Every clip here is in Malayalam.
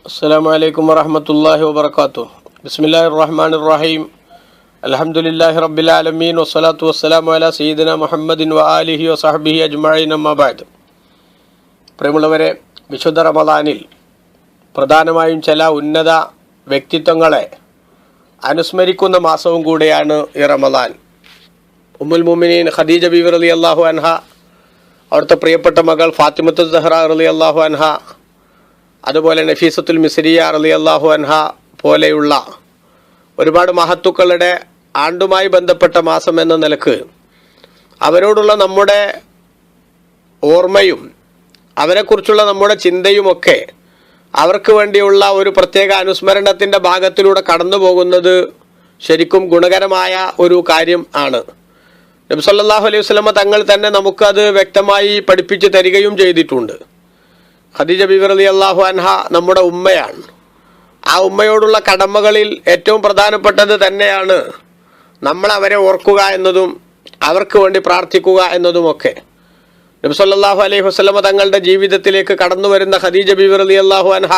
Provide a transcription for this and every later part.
അസ്സലാമു അലൈക്കും വറഹ്മത്തുള്ളാഹി വബറകാതുഹു. ബിസ്മില്ലാഹിർ റഹ്മാനിർ റഹീം. അൽഹംദുലില്ലാഹി റബ്ബിൽ ആലമീൻ വസ്സലാത്തു വസ്സലാമു അലാ സയ്യിദിനാ മുഹമ്മദിൻ വആലിഹി വസഹ്ബിഹി അജ്മഈൻ അമ്മാ ബഅദ്. പ്രിയമുള്ളവരെ, വിശുദ്ധ റമദാനിൽ പ്രധാനമായും ചില ഉന്നത വ്യക്തിത്വങ്ങളെ അനുസ്മരിക്കുന്ന മാസവും കൂടെയാണ് ഈ റമദാൻ. ഉമ്മുൽ മുഅ്മിനീൻ ഖദീജ ബീവി റളിയല്ലാഹു അൻഹ, അവിടുത്തെ പ്രിയപ്പെട്ട മകൾ ഫാത്തിമത്തു സഹ്റ റളിയല്ലാഹു അൻഹ, അതുപോലെ നഫീസത്തുൽ മിസ്രിയ റളിയല്ലാഹു അൻഹ പോലെയുള്ള ഒരുപാട് മഹത്തുക്കളുടെ ആണ്ടുമായി ബന്ധപ്പെട്ട മാസം എന്ന നിലക്ക് അവരോടുള്ള നമ്മുടെ ഓർമ്മയും അവരെക്കുറിച്ചുള്ള നമ്മുടെ ചിന്തയുമൊക്കെ അവർക്ക് വേണ്ടിയുള്ള ഒരു പ്രത്യേക അനുസ്മരണത്തിൻ്റെ ഭാഗത്തിലൂടെ കടന്നു പോകുന്നത് ശരിക്കും ഗുണകരമായ ഒരു കാര്യം ആണ്. നബി സല്ലല്ലാഹു അലൈഹി വസല്ലമ തങ്ങൾ തന്നെ നമുക്കത് വ്യക്തമായി പഠിപ്പിച്ച് തരികയും ചെയ്തിട്ടുണ്ട്. ഖദീജ ബീവി റളിയല്ലാഹു അൻഹ നമ്മുടെ ഉമ്മയാണ്. ആ ഉമ്മയോടുള്ള കടമകളിൽ ഏറ്റവും പ്രധാനപ്പെട്ടത് തന്നെയാണ് നമ്മൾ അവരെ ഓർക്കുക എന്നതും അവർക്ക് വേണ്ടി പ്രാർത്ഥിക്കുക എന്നതുമൊക്കെ. നബി സല്ലല്ലാഹു അലൈഹി വസല്ലമ തങ്ങളുടെ ജീവിതത്തിലേക്ക് കടന്നു വരുന്ന ഖദീജ ബീവി റളിയല്ലാഹു അൻഹ,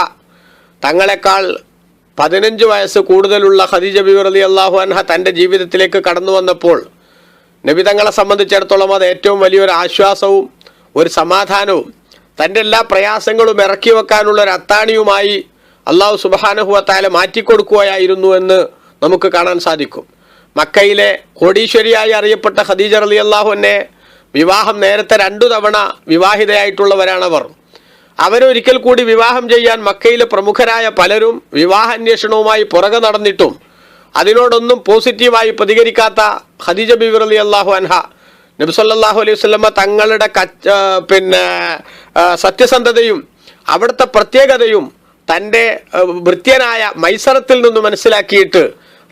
തങ്ങളെക്കാൾ 15 വയസ്സ് കൂടുതലുള്ള ഖദീജ ബീവി റളിയല്ലാഹു അൻഹ തൻ്റെ ജീവിതത്തിലേക്ക് കടന്നു വന്നപ്പോൾ നബി തങ്ങളെ സംബന്ധിച്ചിടത്തോളം അത് ഏറ്റവും വലിയൊരു ആശ്വാസവും ഒരു സമാധാനവും തൻ്റെ എല്ലാ പ്രയാസങ്ങളും ഇറക്കി വെക്കാനുള്ള ഒരു അത്താണിയുമായി അള്ളാഹു സുബ്ഹാനഹു വ തആല മാറ്റിക്കൊടുക്കുകയായിരുന്നു എന്ന് നമുക്ക് കാണാൻ സാധിക്കും. മക്കയിലെ കോടീശ്വരിയായി അറിയപ്പെട്ട ഖദീജ റളിയല്ലാഹു അൻഹയെ വിവാഹം നേരത്തെ 2 തവണ വിവാഹിതയായിട്ടുള്ളവരാണവർ. അവരൊരിക്കൽ കൂടി വിവാഹം ചെയ്യാൻ മക്കയിലെ പ്രമുഖരായ പലരും വിവാഹാന്വേഷണവുമായി പുറകെ നടന്നിട്ടും അതിനോടൊന്നും പോസിറ്റീവായി പ്രതികരിക്കാത്ത ഖദീജ ബീവി റളിയല്ലാഹു അൻഹ നബി സല്ലല്ലാഹു അലൈഹി വസല്ലമ തങ്ങളുടെ സത്യസന്ധതയും അവിടുത്തെ പ്രത്യേകതയും തൻ്റെ ഭൃത്യനായ മൈസറത്തിൽ നിന്ന് മനസ്സിലാക്കിയിട്ട്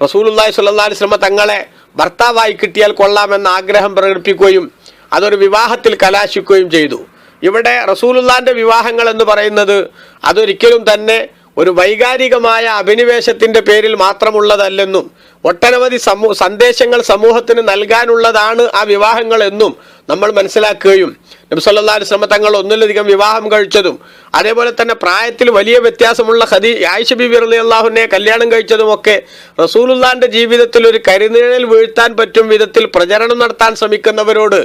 റസൂലുള്ളാഹി സ്വല്ലല്ലാഹു അലൈഹി വസല്ലമ തങ്ങളെ ഭർത്താവായി കിട്ടിയാൽ കൊള്ളാമെന്ന ആഗ്രഹം പ്രകടിപ്പിക്കുകയും അതൊരു വിവാഹത്തിൽ കലാശിക്കുകയും ചെയ്തു. ഇവിടെ റസൂലുള്ളാഹിൻ്റെ വിവാഹങ്ങൾ എന്ന് പറയുന്നത് അതൊരിക്കലും തന്നെ ഒരു വൈകാരികമായ അഭിനിവേശത്തിൻ്റെ പേരിൽ മാത്രമുള്ളതല്ലെന്നും ഒട്ടനവധി സന്ദേശങ്ങൾ സമൂഹത്തിന് നൽകാനുള്ളതാണ് ആ വിവാഹങ്ങൾ എന്നും നമ്മൾ മനസ്സിലാക്കുകയും നബി സല്ലല്ലാഹു അലൈഹി വസല്ലം തങ്ങൾ ഒന്നിലധികം വിവാഹം കഴിച്ചതും അതേപോലെ തന്നെ പ്രായത്തിൽ വലിയ വ്യത്യാസമുള്ള ആയിഷ ബീബി റളിയല്ലാഹു അൻഹയെ കല്യാണം കഴിച്ചതുമൊക്കെ റസൂലുള്ളാഹിന്റെ ജീവിതത്തിൽ ഒരു കരിനിഴൽ വീഴ്ത്താൻ പറ്റും വിധത്തിൽ പ്രചരണം നടത്താൻ ശ്രമിക്കുന്നവരോട്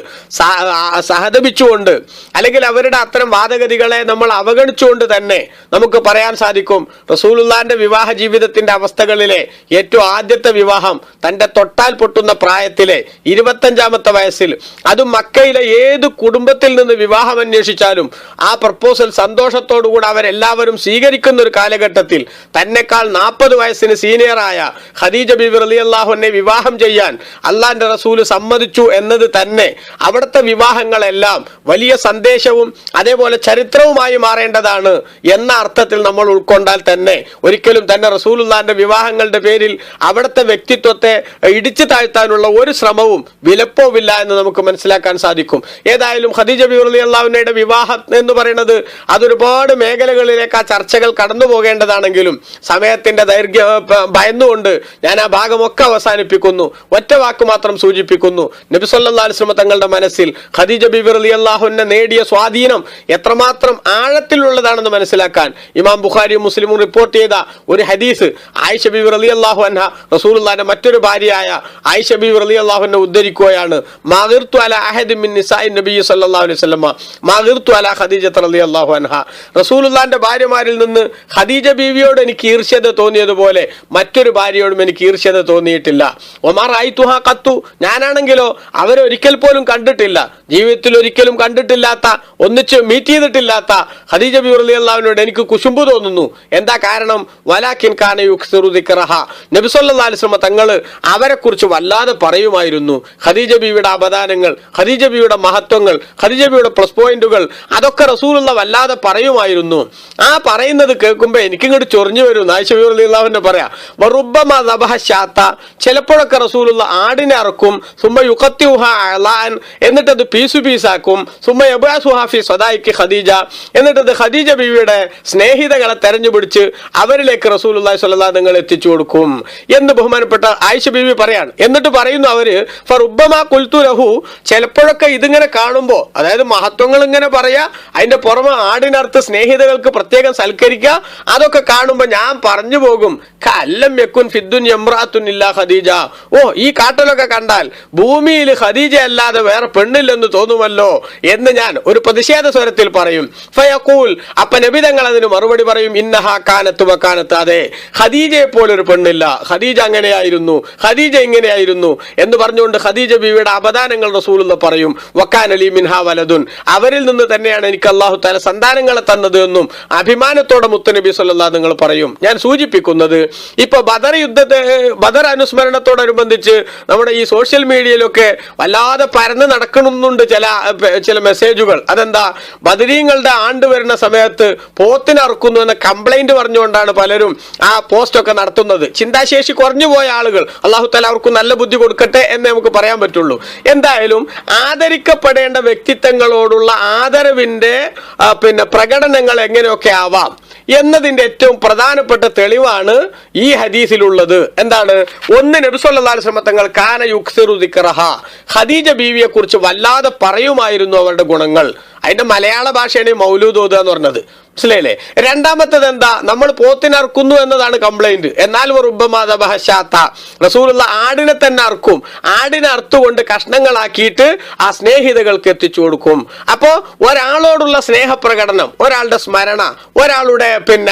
സഹതപിച്ചുകൊണ്ട് അല്ലെങ്കിൽ അവരുടെ അത്തരം വാദഗതികളെ നമ്മൾ അവഗണിച്ചുകൊണ്ട് തന്നെ നമുക്ക് പറയാൻ സാധിക്കും, റസൂലുള്ളാഹിന്റെ വിവാഹ ജീവിതത്തിന്റെ അവസ്ഥകളിലെ ഏറ്റവും ആദ്യത്തെ വിവാഹം തൻ്റെ തൊട്ടാൽ പൊട്ടുന്ന പ്രായത്തിലെ 25ാമത്തെ വയസ്സിൽ, അതും മക്കയിലെ ഏത് കുടുംബത്തിൽ നിന്ന് വിവാഹം അന്വേഷിച്ചാലും ആ പ്രപ്പോസൽ സന്തോഷത്തോടുകൂടി അവരെല്ലാവരും സ്വീകരിക്കുന്ന ഒരു കാലഘട്ടത്തിൽ തന്നെക്കാൾ 40 വയസ്സിന് സീനിയറായ ഖദീജ ബീവി റളിയല്ലാഹു അൻഹയെ വിവാഹം ചെയ്യാൻ അള്ളാന്റെ റസൂൽ സമ്മതിച്ചു എന്നത് തന്നെ അവിടുത്തെ വിവാഹങ്ങളെല്ലാം വലിയ സന്ദേശവും അതേപോലെ ചരിത്രവുമായി മാറേണ്ടതാണ് എന്ന അർത്ഥത്തിൽ നമ്മൾ ഉൾക്കൊണ്ടാൽ തന്നെ ഒരിക്കലും തന്നെ റസൂലുള്ളാഹിന്റെ വിവാഹങ്ങളുടെ പേരിൽ അവിടുത്തെ വ്യക്തിത്വത്തെ ഇടിച്ചു താഴ്ത്താനുള്ള ഒരു ശ്രമവും വിലപ്പോവില്ല എന്ന് നമുക്ക് മനസ്സിലാക്കാൻ സാധിക്കും. ഏതായാലും ഖദീജ ബീവി റളിയല്ലാഹു അൻഹയുടെ വിവാഹം എന്ന് പറയുന്നത് അതൊരുപാട് മേഖലകളിലേക്ക് ആ ചർച്ചകൾ കടന്നു പോകേണ്ടതാണെങ്കിലും സമയത്തിന്റെ ദൈർഘ്യം ഭയന്നുകൊണ്ട് ഞാൻ ആ ഭാഗമൊക്കെ അവസാനിപ്പിക്കുന്നു. ഒറ്റ വാക്ക് മാത്രം സൂചിപ്പിക്കുന്നു. നബി സല്ലല്ലാഹു അലൈഹി വസല്ലം തങ്ങളുടെ മനസ്സിൽ ഖദീജ ബീവി റളിയല്ലാഹു അൻഹ നേടിയ സ്വാധീനം എത്രമാത്രം ആഴത്തിലുള്ളതാണെന്ന് മനസ്സിലാക്കാൻ ഇമാം ബുഖാരിയും മുസ്ലിമും റിപ്പോർട്ട് ചെയ്ത ഒരു ഹദീസ് ആയിഷ ബീവി റളിയല്ലാഹു അൻഹ റസൂലുള്ളാഹിന്റെ മറ്റൊരു ഭാര്യയായ ആയിഷ ബീവി റളിയല്ലാഹു അൻഹ ഉദ്ധരിക്കുകയാണ്. മാഗിർതു അലാ അഹദിൻ മിൻ നിസാഇൻ നബി സല്ലല്ലാഹു അലൈഹി വസല്ലം മാഗിർതു അലാ ഖദീജ റളിയല്ലാഹു അൻഹ. റസൂലുള്ളാഹിന്റെ ഭാര്യമാരിൽ നിന്ന് ഖദീജ ബീവിയോട് എനിക്ക് ഈർഷ്യത തോന്നിയതുപോലെ മറ്റൊരു ഭാര്യയോടും എനിക്ക് ഈർഷ്യത തോന്നിയിട്ടില്ല. ഒമാ റഅയ്തുഹാ ഖത്തു, ഞാനാണെങ്കിലോ അവരെ ഒരിക്കൽ പോലും കണ്ടിട്ടില്ല, ജീവിതത്തിൽ ഒരിക്കലും കണ്ടിട്ടില്ലാത്ത ഒന്നിച്ച് മീറ്റ് ചെയ്തിട്ടില്ലാത്ത ഖദീജ ബീവി റളിയല്ലാഹു അൻഹയോട് എനിക്ക് കുശുമ്പ് തോന്നുന്നു. എന്താ കാരണം? വലാകിൻ കാന യുക്സിറു ദിക്റഹ, നബി സല്ലല്ലാഹു അലൈഹി വസല്ലം തങ്ങൾ അവരെക്കുറിച്ച് വല്ലാതെ പറയുമായിരുന്നു. ഖദീജ ബീവിയുടെ അപദാനങ്ങൾ, ഖദീജ ബീവിയുടെ മഹത്വങ്ങൾ, ഖദീജ ബീവിയുടെ പ്ലസ് പോയിന്റുകൾ അതൊക്കെ റസൂലുള്ള വല്ലാതെ പറയുമായിരുന്നു. ആ പറയുന്നത് കേൾക്കുമ്പോൾ എനിക്കിങ്ങോട്ട് ചൊറിഞ്ഞു വരും. ആയിഷ ബീവി റളിയല്ലാഹു അൻഹ പറയാ, വറുബ്ബമ ദബഹ ശാത്ത, ചിലപ്പോഴൊക്കെ റസൂലുള്ള ആടിനെ അറക്കും, സുമ്മ യുഖത്തിഉഹാ അലാൻ, എന്നിട്ട് അത് പീസാക്കും, സുമ്മ യബഅസുഹാ ഫി സദായിഖി ഖദീജ, എന്നിട്ട് അത് ഖദീജ ബീവിയുടെ സ്നേഹിതകളെ തെരഞ്ഞുപിടിച്ച് അവരിലേക്ക് റസൂലുള്ളാഹി സ്വല്ലല്ലാഹു അലൈഹി വസല്ലം എത്തിച്ചു കൊടുക്കും എന്ന് ബഹുമാനപ്പെട്ട ആയിഷ ബീവി പറയാണ്. എന്നിട്ട് പറയുന്നു അവര്, ഫറുബ്ബമാ ഖുൽതു ലഹു, ചിലപ്പോഴൊക്കെ ഇതിങ്ങനെ കാണുമ്പോൾ, അതായത് മഹത്വങ്ങൾ ഇങ്ങനെ പറയാ, അതിന്റെ പുറമെ ആടിനർ ചേർത്ത് സ്നേഹിതകൾക്ക് പ്രത്യേകം സൽക്കരിക്കുക, അതൊക്കെ കാണുമ്പോൾ ഞാൻ പറഞ്ഞു പോകും, കല്ലം യക്കുൻ ഫിദ്ദുനിയ ഇംറഅത്തുൻ ഇല്ലാ ഖദീജ. ഓ, ഈ കാട്ടലൊക്കെ കണ്ടാൽ ഭൂമിയിൽ ഖദീജ അല്ലാതെ വേറെ പെണ്ണില്ലെന്ന് തോന്നുമല്ലോ എന്ന് ഞാൻ ഒരു പ്രതിഷേധ സ്വരത്തിൽ പറയും. ഫയഖൂൽ, അപ്പ നബി തങ്ങൾ അതിന് മറുപടി പറയും, ഇന്നഹാ കാനത്ത് വകാനത്ത്, അതെ, ഖദീജയെ പോലൊരു പെണ്ണില്ല, ഖദീജ അങ്ങനെയായിരുന്നു, ഖദീജ ഇങ്ങനെയായിരുന്നു എന്ന് പറഞ്ഞുകൊണ്ട് ഖദീജ ബീവിയുടെ അപദാനങ്ങൾ റസൂലുള്ളാഹി പറയും. വകാന ലീ മിൻഹാ വലദുൻ, അവരിൽ നിന്ന് തന്നെയാണ് എനിക്ക് അല്ലാഹു തആല സന്താനങ്ങളെ തന്നത് എന്നും അഭിമാനത്തോടെ മുത്തുനബി സ്വല്ലല്ലാഹു നിങ്ങൾ പറയും. ഞാൻ സൂചിപ്പിക്കുന്നത്, ഇപ്പൊ ബദർ അനുസ്മരണത്തോടനുബന്ധിച്ച് നമ്മുടെ ഈ സോഷ്യൽ മീഡിയയിലൊക്കെ വല്ലാതെ പരന്ന് നടക്കണമെന്നുണ്ട് ചില മെസ്സേജുകൾ. അതെന്താ, ബദരീങ്ങളുടെ ആണ്ട് വരുന്ന സമയത്ത് പോത്തിനറുക്കുന്നു എന്ന കംപ്ലൈന്റ് പറഞ്ഞുകൊണ്ടാണ് പലരും ആ പോസ്റ്റ് ഒക്കെ നടത്തുന്നത്. ചിന്താശേഷി കുറഞ്ഞു പോയ ആളുകൾ, അല്ലാഹു തആല അവർക്ക് നല്ല ബുദ്ധി കൊടുക്കട്ടെ എന്ന് നമുക്ക് പറയാൻ പറ്റുള്ളൂ. എന്തായാലും ആദരിക്കപ്പെടേണ്ട വ്യക്തിത്വങ്ങളോടുള്ള ആദരവിന്റെ പ്രകടനങ്ങൾ എങ്ങനെയൊക്കെ ആവാം എന്നതിന്റെ ഏറ്റവും പ്രധാനപ്പെട്ട തെളിവാണ് ഈ ഹദീസിലുള്ളത്. എന്താണ്? ഒന്ന്, നബി സല്ലല്ലാഹു അലൈഹി വസല്ലം തങ്ങൾ കാന യുക്സിറു ദിക്റഹ, ഖദീജ ബീവിയെ കുറിച്ച് വല്ലാതെ പറയുമായിരുന്നു അവരുടെ ഗുണങ്ങൾ. അതിന്റെ മലയാള ഭാഷയാണ് മൗലൂദ് ഓതുക എന്ന് പറഞ്ഞത്, മനസ്സിലായില്ലേ? രണ്ടാമത്തത് എന്താ, നമ്മൾ പോത്തിനറുക്കുന്നു എന്നതാണ് കംപ്ലൈന്റ്. എന്നാൽ റസൂലുള്ള ആടിനെ തന്നെ അറുക്കും, ആടിനെ അറുത്തുകൊണ്ട് കഷ്ണങ്ങളാക്കിയിട്ട് ആ സ്നേഹിതകൾക്ക് എത്തിച്ചു കൊടുക്കും. അപ്പോ ഒരാളോടുള്ള സ്നേഹപ്രകടനം, ഒരാളുടെ സ്മരണ, ഒരാളുടെ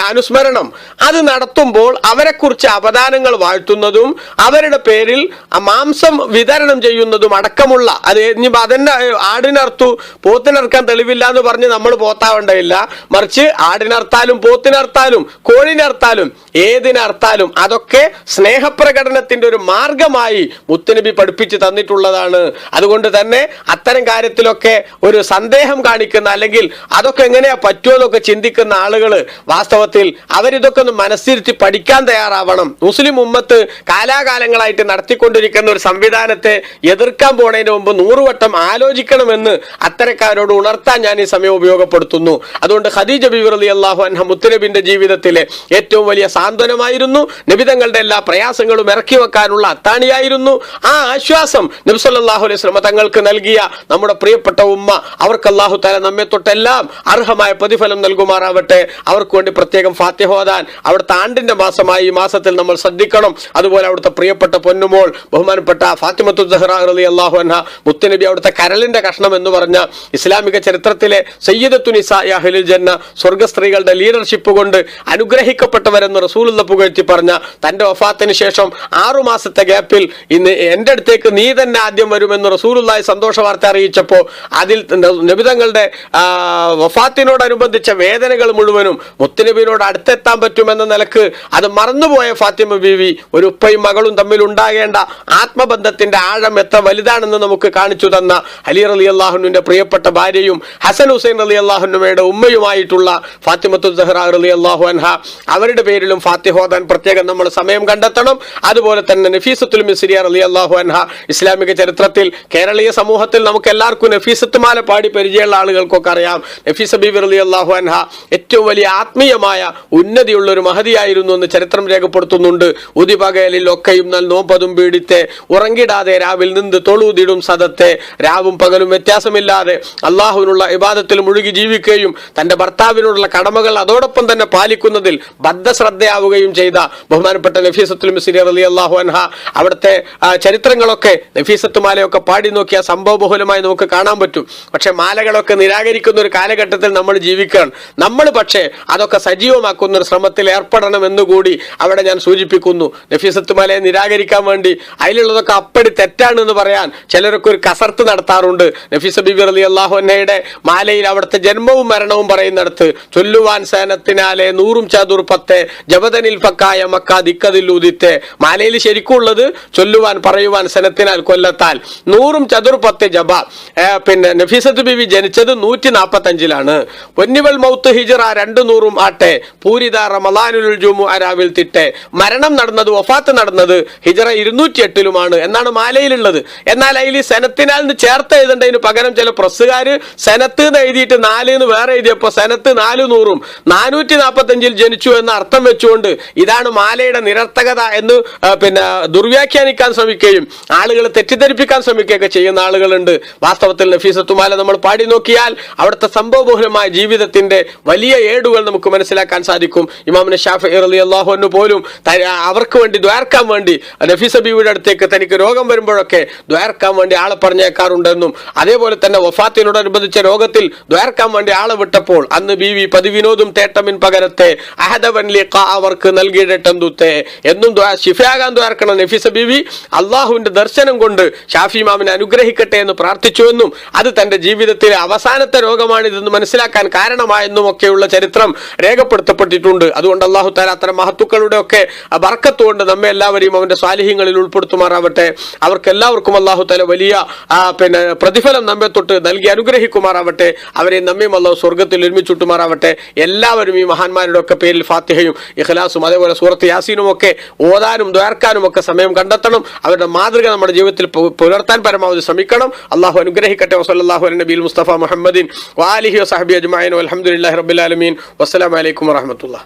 അനുസ്മരണം അത് നടത്തുമ്പോൾ അവരെ കുറിച്ച് അപദാനങ്ങൾ വാഴ്ത്തുന്നതും അവരുടെ പേരിൽ മാംസം വിതരണം ചെയ്യുന്നതും അടക്കമുള്ള, അത് ഇനിയിപ്പോ അതന്നെ ആടിനർത്തു പോത്തിനർക്കാൻ തെളിവില്ല എന്ന് പറഞ്ഞ് നമ്മൾ പോത്താവേണ്ടതില്ല. മറിച്ച് ആടിനർത്താലും പോത്തിനർത്താലും കോഴിനർത്താലും ഏതിനർത്താലും അതൊക്കെ സ്നേഹപ്രകടനത്തിന്റെ ഒരു മാർഗമായി മുത്തുനബി പഠിപ്പിച്ച് തന്നിട്ടുള്ളതാണ്. അതുകൊണ്ട് തന്നെ അത്തരം കാര്യത്തിലൊക്കെ ഒരു സന്ദേഹം കാണിക്കുന്ന, അല്ലെങ്കിൽ അതൊക്കെ എങ്ങനെയാ പറ്റുമെന്നൊക്കെ ചിന്തിക്കുന്ന ആളുകൾ വാസ്തവത്തിൽ അവരിതൊക്കെ ഒന്ന് മനസ്സിരുത്തി പഠിക്കാൻ തയ്യാറാവണം. മുസ്ലിം ഉമ്മത്ത് കാലാകാലങ്ങളായിട്ട് നടത്തിക്കൊണ്ടിരിക്കുന്ന ഒരു സംവിധാനത്തെ എതിർക്കാൻ പോണതിന് മുമ്പ് 100 വട്ടം ആലോചിക്കണമെന്ന് അത്തരക്കാരോട് ഉണർത്താൻ ഞാൻ ഈ സമയം ഉപയോഗപ്പെടുത്തുന്നു. അതുകൊണ്ട് ഖദീജ ബീവി റളിയല്ലാഹു അൻഹ മുത്തുനബിന്റെ ജീവിതത്തിലെ ഏറ്റവും വലിയ സാന്ത്വനമായിരുന്നു. നബിതങ്ങളുടെ എല്ലാ പ്രയാസങ്ങളും ഇറക്കി വെക്കാനുള്ള അത്താണിയായിരുന്നു. ആ ആശ്വാസം നബി സല്ലല്ലാഹു അലൈഹി വസല്ലം തങ്ങൾക്ക് നൽകിയ നമ്മുടെ പ്രിയപ്പെട്ട ഉമ്മ, അവർക്ക് അല്ലാഹു തആല നമ്മെ തൊട്ടെല്ലാം അർഹമായ പ്രതിഫലം നൽകുമാറാവട്ടെ. അവർക്ക് വേണ്ടി പ്രത്യേകം ഫാത്തിഹ ഓതാൻ അവിടുത്തെ ആണ്ടിന്റെ മാസമായി ഈ മാസത്തിൽ നമ്മൾ ശ്രദ്ധിക്കണം. അതുപോലെ അവിടുത്തെ പ്രിയപ്പെട്ട പൊന്നുമോൾ ബഹുമാനപ്പെട്ട ഫാത്തിമത്തു സഹ്റ റളിയല്ലാഹു അൻഹ, മുത്തുനബി അവിടുത്തെ കരളിന്റെ കഷ്ണം എന്ന് പറഞ്ഞ ഇസ്ലാമിക ചരിത്രത്തിലെ സയ്യിദത്തു നിസാഇ അഹ്ലിൽ ജന്ന, സ്വർഗ സ്ത്രീകളുടെ ലീഡർഷിപ്പ് കൊണ്ട് അനുഗ്രഹിക്കപ്പെട്ടവരെന്ന് റസൂലുള്ളാഹി പുകഴ്ത്തി പറഞ്ഞ തന്റെ വഫാത്തിന് ശേഷം 6 മാസത്തെ ഗ്യാപ്പിൽ ഇന്ന് എന്റെ അടുത്തേക്ക് നീ തന്നെ ആദ്യം വരുമെന്ന് റസൂലുള്ളാഹി സന്തോഷ വാർത്ത അറിയിച്ചപ്പോൾ അതിൽ നബിതങ്ങളുടെ വഫാത്തിനോടനുബന്ധിച്ച വേദനകൾ മുഴുവനും മുത്തുനബിയോട് അടുത്തെത്താൻ പറ്റുമെന്ന നിലക്ക് അത് മറന്നുപോയ ഫാത്തിമ ബീവി ഒരു ഉപ്പയും മകളും തമ്മിൽ ഉണ്ടാകേണ്ട ആത്മബന്ധത്തിന്റെ ആഴം എത്ര വലുതാണെന്ന് നമുക്ക് കാണിച്ചു തന്ന അലി റളിയല്ലാഹുവിന്റെ പ്രിയപ്പെട്ട ഭാര്യയും ഹസൻ ഹുസൈൻ റളിയല്ലാഹുവിന്റെ ഉമ്മയുമായിട്ടുള്ള ഫാത്തിമത്തു സഹ്റ റളിയല്ലാഹു അൻഹ, അവരുടെ പേരിലും ഫാത്തിഹ ഓതാൻ പ്രത്യേകം നമ്മൾ സമയം കണ്ടെത്തണം. അതുപോലെ തന്നെ നഫീസത്തുൽ മിസ്രിയ റളിയല്ലാഹു അൻഹ, ഇസ്ലാമിക ചരിത്രത്തിൽ കേരളീയ സമൂഹത്തിൽ നമുക്ക് എല്ലാവർക്കും നഫീസത്ത് മാല പാടി പരിചയമുള്ള ആളുകൾക്കൊക്കെ അറിയാം. നഫീസ ബീവി റളിയല്ലാഹു അൻഹ ഏറ്റവും വലിയ ആത്മീയമായ ഉന്നതിയുള്ള ഒരു മഹതിയായിരുന്നു എന്ന് ചരിത്രം രേഖപ്പെടുത്തുന്നുണ്ട്. ഉദിപകലിൽ ഒക്കെയും നൽ നോമ്പതും പീഡിത്തെ, ഉറങ്ങിടാതെ രാവിൽ നിന്ന് തൊഴുതിടും സദത്തെ, രാവും പകലും വ്യത്യാസമില്ലാതെ അള്ളാഹുവിനുള്ള ഇബാദത്തിൽ മുഴുകി ജീവിക്കുകയും തന്റെ ഭർത്താവിനോടുള്ള കടമകൾ അതോടൊപ്പം തന്നെ പാലിക്കുന്നതിൽ ബദ്ധശ്രദ്ധയാവുകയും ചെയ്ത ബഹുമാനപ്പെട്ട നഫീസത്തുൽ മിസ്രിയ റളിയല്ലാഹു അൻഹ, അവിടുത്തെ ചരിത്രങ്ങളൊക്കെ നഫീസത്ത് മാലയൊക്കെ പാടി നോക്കിയ സംഭവബഹുലമായി നമുക്ക് കാണാൻ പറ്റും. പക്ഷെ മാലകളൊക്കെ നിരാകരിക്കുന്ന ഒരു കാലഘട്ടത്തിൽ നമ്മൾ ജീവിക്കണം. നമ്മൾ പക്ഷേ അതൊക്കെ സജീവമാക്കുന്ന ഒരു ശ്രമത്തിൽ ഏർപ്പെടണം എന്നുകൂടി അവിടെ ഞാൻ സൂചിപ്പിക്കുന്നു. നഫീസത്ത് മാലയെ നിരാകരിക്കാൻ വേണ്ടി അതിലുള്ളതൊക്കെ അപ്പടി തെറ്റാണ് എന്ന് പറയാൻ ചിലരൊക്കെ ഒരു കസർത്ത് നടത്താറുണ്ട്. നഫീസ ബീബി റളിയല്ലാഹു അൻഹയുടെ മാലയിൽ അവിടുത്തെ ജന്മവും മരണവും പറയുന്നിടത്ത് ചൊല്ലുവാൻ സേനത്തിനാലെ 100 ചതുർപ്പത്തെ ജബദനിൽ ഫക്കായ മക്ക ദിക്കതിൽ ഉദിത്തെ, മാലയിൽ ശരിക്കുള്ളത് ചൊല്ലുവാൻ പറയുവാൻ സനത്തിനാൽ കൊല്ലത്താൽ 100 ചതുർപ്പത്തെ ജബ. നഫീസത്ത് ബീവി ജനിച്ചത് 145-ലാണ്. പൊന്നിവൽ മൗത്ത് ഹിജ്റ 200 ആട്ടെ, പൂരിത റമളാനുൽ ജുമു അരാവിൽ തിട്ടെ. മരണം നടന്നത്, വഫാത്ത് നടന്നത് ഹിജ്റ 208-ലുമാണ് എന്നാണ് മാലയിലുള്ളത്. എന്നാൽ അതിൽ സനത്തിനാൽ ചേർത്ത് എഴുതേണ്ടതിന് പകരം ചില പ്രസ്സുകാർ സെനത്ത് എന്ന് എഴുതിയിട്ട് 4 എന്ന് വേറെ എഴുതിയപ്പോൾ സെനത്ത് 400 445 ജനിച്ചു എന്ന അർത്ഥം വെച്ചുകൊണ്ട് ഇതാണ് മാലയുടെ നിരർത്ഥകത എന്ന് ദുർവ്യാഖ്യാനിക്കാൻ ശ്രമിക്കുകയും ആളുകളെ തെറ്റിദ്ധരിപ്പിക്കാൻ ശ്രമിക്കുകയൊക്കെ ചെയ്യുന്ന ആളുകളുണ്ട്. വാസ്തവത്തിൽ നഫീസത്തുമാല നമ്മൾ പാടി നോക്കിയാൽ അവിടുത്തെ സംഭവബഹുലമായ ജീവിതത്തിന്റെ വലിയ ഏടുകൾ നമുക്ക് മനസ്സിലാക്കാൻ സാധിക്കും. ഇമാം ശാഫിഈ റളിയല്ലാഹു അൻഹു പോലും അവർക്ക് വേണ്ടി ദ്വാർക്കാൻ വേണ്ടി നഫീസ ബീവിയുടെ അടുത്തേക്ക് തനിക്ക് രോഗം വരുമ്പോഴൊക്കെ ദ്വാർക്കാൻ വേണ്ടി ആളെ പറഞ്ഞേക്കാറുണ്ടെന്നും, അതേപോലെ തന്നെ വഫാത്തിനോടനുബന്ധിച്ച രോഗത്തിൽ ദ്വാർക്കാൻ വേണ്ടി ആളെ വിട്ടപ്പോൾ അന്ന് ബീവി പതിവിനോദും തേട്ടമിൻ പകരത്തെ അഹദവൻ ലിഖാ അവർക്ക് നൽകിയിടട്ടം ദുത്തേ എന്നും ശിഫയാകാൻ ദ്വാർക്കണം നഫീസ ബീവി അള്ളാഹുവിന്റെ ദർശനം കൊണ്ട് ഷാഫി ഇമാമിനെ അനുഗ്രഹിക്കട്ടെ എന്ന് പ്രാർത്ഥിച്ചുവെന്നും അത് തന്റെ ജീവിതത്തിലെ അവസാനത്തെ രോഗമാണിതെന്ന് മനസ്സിലാക്കാൻ കാരണമായെന്നും ഒക്കെയുള്ള ചരിത്രം രേഖപ്പെടുത്തപ്പെട്ടിട്ടുണ്ട്. അതുകൊണ്ട് അള്ളാഹു തആല അത്തരം മഹത്തുക്കളുടെ ഒക്കെ ബർക്കത്തുകൊണ്ട് നമ്മെ എല്ലാവരെയും അവന്റെ സ്വാലിഹ്യങ്ങളിൽ ഉൾപ്പെടുത്തുമാറാവട്ടെ. അവർക്ക് എല്ലാവർക്കും അള്ളാഹു തആല വലിയ പ്രതിഫലം നമ്മെ തൊട്ട് നൽകി അനുഗ്രഹിക്കുമാറാവട്ടെ. അവരെ നമ്മയും അള്ളാഹു സ്വർഗ്ഗത്തിൽ ഒരുമിച്ചുട്ടുമാറാവട്ടെ. എല്ലാവരും ഈ മഹാന്മാരുടെ ഒക്കെ പേരിൽ ഫാത്തിഹയും ഇഖ്ലാസും അതേപോലെ സൂറത്ത് യാസീനും ഒക്കെ ഓതാനും ദ്വാർക്കാനും ഒക്കെ സമയം കണ്ടെത്തണം. അവരുടെ മാതൃക നമ്മുടെ ജീവിതത്തിൽ പുലർത്താൻ പരമാവധി ശ്രമിക്കണം. അള്ളാഹു അനുഗ്രഹിക്കട്ടെ. വസല്ലല്ലാഹു അലൈഹി നബിയിൽ മുസ്തഫ മുഹമ്മദിൻ വആലിഹി വസഹബിഹി അജ്മഈൻ വൽഹംദുലില്ലാഹി റബ്ബിൽ ആലമീൻ. വസ്സലാമു അലൈക്കും വറഹ്മത്തുള്ളാഹി.